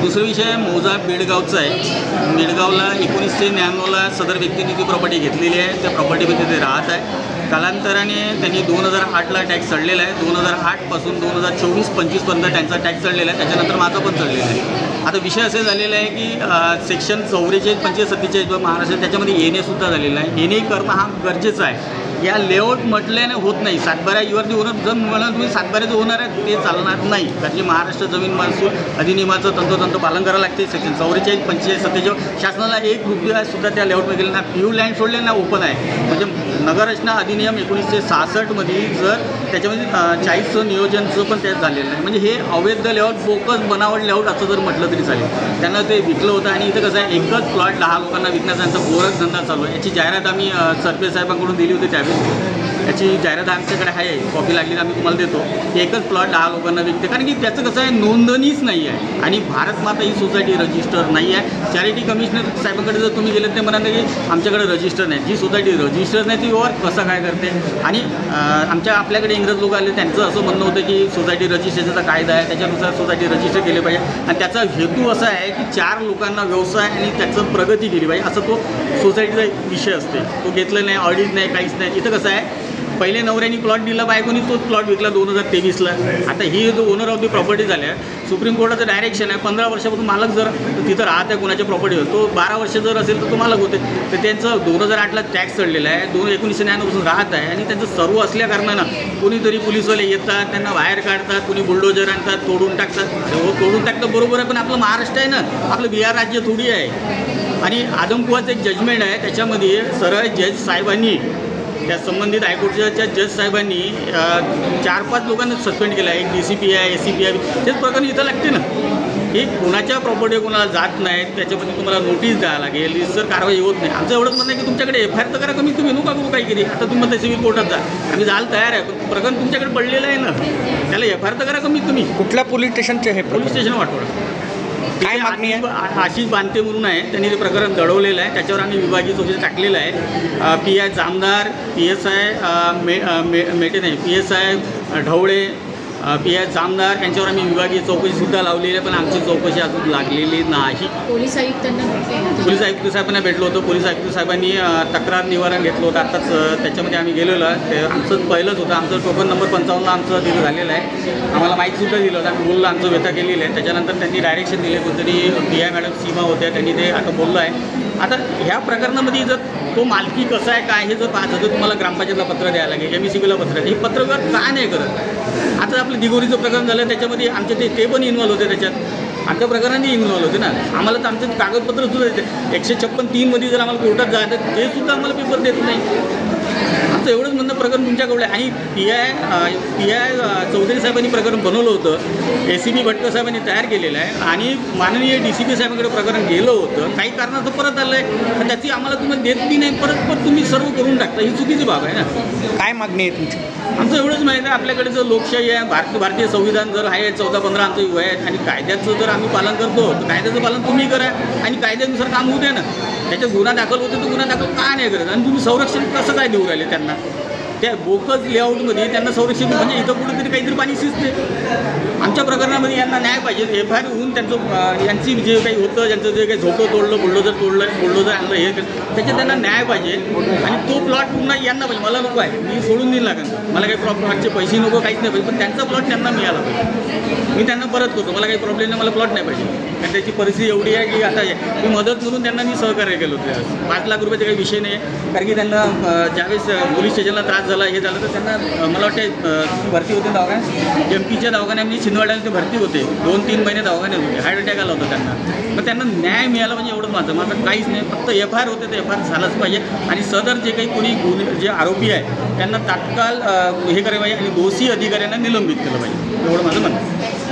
दुसरा विषय मौजा बेडगावचा आहे. बेडगावला 1999ला सदर व्यक्तीने ती प्रॉपर्टी घेतलेली आहे. त्या प्रॉपर्टीमध्ये ते राहत आहे. कालांतराने त्यांनी 2008ला टॅक्स चढलेला आहे. 2008पासून 2024-25पर्यंत त्यांचा टॅक्स चढलेला आहे. त्याच्यानंतर माझा पण चढलेला आहे. आता विषय असे झालेला आहे की सेक्शन 44, 45, 47 महाराष्ट्र त्याच्यामध्ये येणेसुद्धा झालेलं आहे. येणे करणं हा गरजेचं आहे. या लेआउट म्हटल्याने होत नाही. सातबारा युवरती होणार जर म्हणून तुम्ही सातबाऱ्याचं होणार आहे ते चालणार नाही. कारण की महाराष्ट्र जमीन महसूल अधिनियमाचं तंतोतंत पालन करावं लागते. सेक्शन 44, 45, 47 शासनाला ₹1 सुद्धा त्या लेआउटमध्ये गेलं ना. प्यू लँड सोडले ना ओपन आहे. म्हणजे नगररचना अधिनियम 1966मध्ये जर त्याच्यामध्ये 40चं नियोजनचं पण त्यात झालेलं आहे. म्हणजे हे अवैध लेआउट बोकस बनावट लेआउट असं जर म्हटलं तरी चालेल. त्यांना ते विकलं होतं आणि इथं कसं आहे एकच प्लॉट 10 लोकांना विकण्याचा त्यांचा गोरख धंदा चालू आहे. याची जाहिरात आम्ही सरपे साहेबांकडून दिली होती. याची जाहिरात आमच्याकडे आहे. कॉपी लागली आम्ही तुम्हाला देतो. एकच प्लॉट 10 लोकांना विकते. कारण की त्याचं कसं आहे नोंदणीच नाही आहे आणि भारत माता ही सोसायटी रजिस्टर नाही आहे. चॅरिटी कमिशनर साहेबांकडे जर तुम्ही गेले ते म्हणाले की आमच्याकडे रजिस्टर नाही. जी सोसायटी रजिस्टर नाही ती वर कसं काय करते. आणि आपल्याकडे इंग्रज लोक आले त्यांचं असं म्हणणं होतं की सोसायटी रजिस्ट्रेशनचा कायदा आहे त्याच्यानुसार सोसायटी रजिस्टर केली पाहिजे आणि त्याचा हेतू असा आहे की 4 लोकांना व्यवसाय आणि त्याचं प्रगती केली पाहिजे असं तो सोसायटीचा विषय असते. तो घेतलं नाही ऑडिट नाही काहीच नाही. इथं कसं आहे पहिले नवऱ्यानी प्लॉट दिला बायकोनी तोच प्लॉट विकला 2023ला. आता ही जो ओनर ऑफ दी प्रॉपर्टी झाल्या सुप्रीम कोर्टाचं डायरेक्शन आहे 15 वर्षापासून मालक जर तिथं राहत आहे कोणाच्या प्रॉपर्टीवर तो 12 वर्ष जर असेल तर तो मालक होते. तर त्यांचं 2008ला टॅक्स चढलेला आहे. 1999पासून राहत आहे आणि त्यांचं सर्व असल्या कारणानं कोणीतरी पोलीसवाले येतात त्यांना बाहेर काढतात. कोणी बुलडोजर आणतात तोडून टाकतात. तोडून टाकतं बरोबर आहे पण आपलं महाराष्ट्र आहे ना आपलं बिहार राज्य थोडी आहे. आणि आदमकुआचं एक जजमेंट आहे त्याच्यामध्ये सरळ जज साहेबांनी त्या संबंधित हायकोर्टाच्या जज साहेबांनी 4-5 लोकांना सस्पेंड केला आहे. एक DCP आहे ACP आहे. तेच प्रकरण इथं लागते ना की कोणाच्या प्रॉपर्टी कोणाला जात नाहीत त्याच्यामध्ये तुम्हाला नोटीस द्यावं लागेल. जर कारवाई होत नाही आमचं एवढंच म्हणणं आहे की तुमच्याकडे FIR तर करा कमी तुम्ही नको करू काहीतरी. आता तुम्ही म्हणता सिव्हिल कोर्टात जा आम्ही जायला तयार आहे पण प्रकरण तुमच्याकडे पडलेलं आहे ना त्याला FIR तर करा कमी तुम्ही. कुठल्या पोलीस स्टेशनचे हे पोलीस स्टेशन वाटोळा काय मागणी आहे. आशिष बांते म्हणून आहे त्यांनी ते प्रकरण दडवलेलं आहे. त्याच्यावर आम्ही विभागीय चौकशी टाकलेलं आहे. PI जामदार PSI मेटे नाही PSI ढवळे PI जामदार यांच्यावर आम्ही विभागीय चौकशीसुद्धा लावलेली आहे पण आमची चौकशी अजून लागलेली नाही. पोलीस आयुक्त साहेबांना भेटलो होतो. पोलीस आयुक्त साहेबांनी तक्रार निवारण घेतलं होतं. आत्ताच त्याच्यामध्ये आम्ही गेलेलो आहे. ते आमचं पहिलंच होतं. आमचं टोकन नंबर 55 आमचं दिलं झालेलं आहे. आम्हाला माहितीसुद्धा दिलं होतं. आम्ही बोललो आमचं व्यथा केलेलं आहे. त्याच्यानंतर त्यांनी डायरेक्शन दिले कोणतरी PI मॅडम सीमा होत्या त्यांनी ते आता बोललं आहे. आता ह्या प्रकरणामध्ये जर तो मालकी कसं आहे काय हे जर पाहायचं तर तुम्हाला ग्रामपंचायतला पत्र द्यायला लागेल MECBला पत्र हे पत्रव्यवहार का नाही करत. आता आपलं दिगोरीचं प्रकरण झालं त्याच्यामध्ये आमचे ते पण इन्व्हॉल्व होते. त्याच्यात आमच्या प्रकरणाने इन्व्हॉल्व होते ना. आम्हाला तर आमचं कागदपत्रसुद्धा देते 156(3) जर आम्हाला कोर्टात जायचं ते सुद्धा आम्हाला पेपर देत नाही. आमचं एवढंच म्हणणं प्रकरण तुमच्याकडे आणि PI चौधरी साहेबांनी प्रकरण बनवलं होतं. ACP भटकर साहेबांनी तयार केलेलं आहे आणि माननीय DCP साहेबांकडे प्रकरण गेलं होतं. काही कारणाचं परत आलं आहे आणि त्याची आम्हाला तुम्हाला देत बी नाही परत तुम्ही सर्व करून टाकता ही चुकीची बाब आहे ना. काय मागणी आहे तुमची. आमचं एवढंच माहिती आहे आपल्याकडे जर लोकशाही आहे भारतीय संविधान जर आहे 14-15 आमचं वय आहे आणि कायद्याचं जर आम्ही पालन करतो तर कायद्याचं पालन तुम्ही करा आणि कायद्यानुसार काम होऊ द्या ना. त्याच्यात गुन्हा दाखल होते तर गुन्हा दाखल का नाही करत आणि तुम्ही संरक्षण कसं काय देऊ राहिले त्यांना. त्या बोकस लेआउटमध्ये त्यांना संरक्षण म्हणजे इथं कुठेतरी काहीतरी पाणी शिजते. आमच्या प्रकरणामध्ये यांना न्याय पाहिजे. FIR होऊन त्यांचं यांची जे काही होतं ज्यांचं जे काही झोपं तोडलं बुलडोजर आणलं हे त्याच्यात त्यांना न्याय पाहिजे आणि तो प्लॉट पुन्हा यांना पाहिजे. मला नको आहे मी सोडून देईल लागेल मला काही प्लॉटचे पैसे नको काहीच नाही पाहिजे पण त्यांचा प्लॉट त्यांना मिळाला पाहिजे. मी त्यांना परत करतो मला काही प्रॉब्लेम नाही मला प्लॉट नाही पाहिजे. कारण त्याची परिस्थिती एवढी आहे की आता मी मदत म्हणून त्यांना मी सहकार्य केलं होतं. 5 लाख रुपयाचा काही विषय नाही आहे. कारण की त्यांना ज्यावेळेस पोलीस स्टेशनला त्रास झाला हे झालं तर त्यांना मला वाटतं भरती होते दवाखान्यात MPच्या दवाखान्यामध्ये छिंदवाड्याला ते भरती होते 2-3 महिने दवाखान्यात होते. हार्ट अटॅक आला होता त्यांना. मग त्यांना न्याय मिळाला म्हणजे एवढंच माझं काहीच नाही. फक्त FIR होते ते FIR झालंच पाहिजे आणि सदर जे काही कोणी जे आरोपी आहे त्यांना तात्काळ हे करायला पाहिजे आणि दोषी अधिकाऱ्यांना निलंबित केलं पाहिजे एवढं माझं म्हणणं.